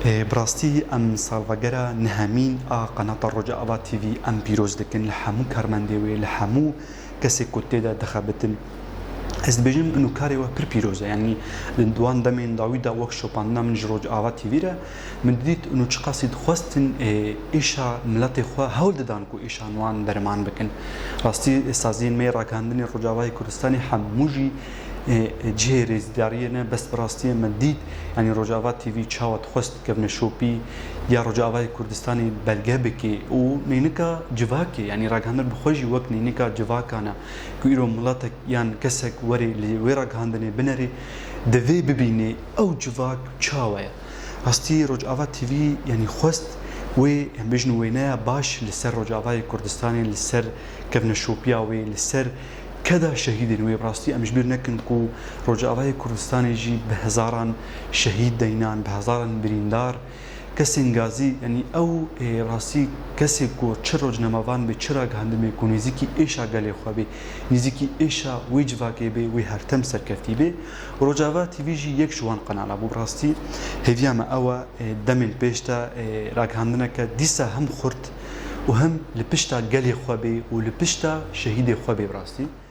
براستي ام سالفاگرا نهامین قناة الرجاء آباد تي في ام بيروز دكن لحمو كارماندوي لحمو كسي كوتي دا دخابتن از بيجم انه كاري و بير بيروزا يعني لندوان دمين داويدا وركشوبانا من جروج آباد تي في من ديت انه تشقاسي خواستن ايشا ملاتي خوا هول ددانكو ايشا نوان درمان بكن راستي استازين مي راكاندني رجاوي كردستاني حموجي جهه ريزدارينا بس براستي مديد يعني رجاوات تي في تشاوت خست كفن شوبي يا رجاوات كردستاني بلغابكي و نينكا جواكي يعني راغاندر بخوجي وقت نينكا جواكانا كيرو ملاتك يان كسك وري اللي ويراغاندني بنري دفي ببيني او جواك تشاويا راستي رجاوات تي في يعني خست وي بيجنو وينايا باش لسر رجاوات كردستاني لسر كفن شوبياوي لسر كذا شهيد وي براستي امش بير نكن كو رجاوي كردستان يجي بهزاران شهيد دينان بهزاران بريندار كسنغازي يعني او راستي كسي كو تشروج نماوان بچراغ هندمي كو نزيكي ايشا غالي خوبي نزيكي ايشا ويجواكي بي وي هرتم سركفتي بي رجاوا تي في جي يك جوان قناه ابو براستي هيفيا ما او دمن بيشتا راغ هندنك ديسا هم خرت وهم لبشتا غالي خوبي ولبشتا شهيد خوبي براستي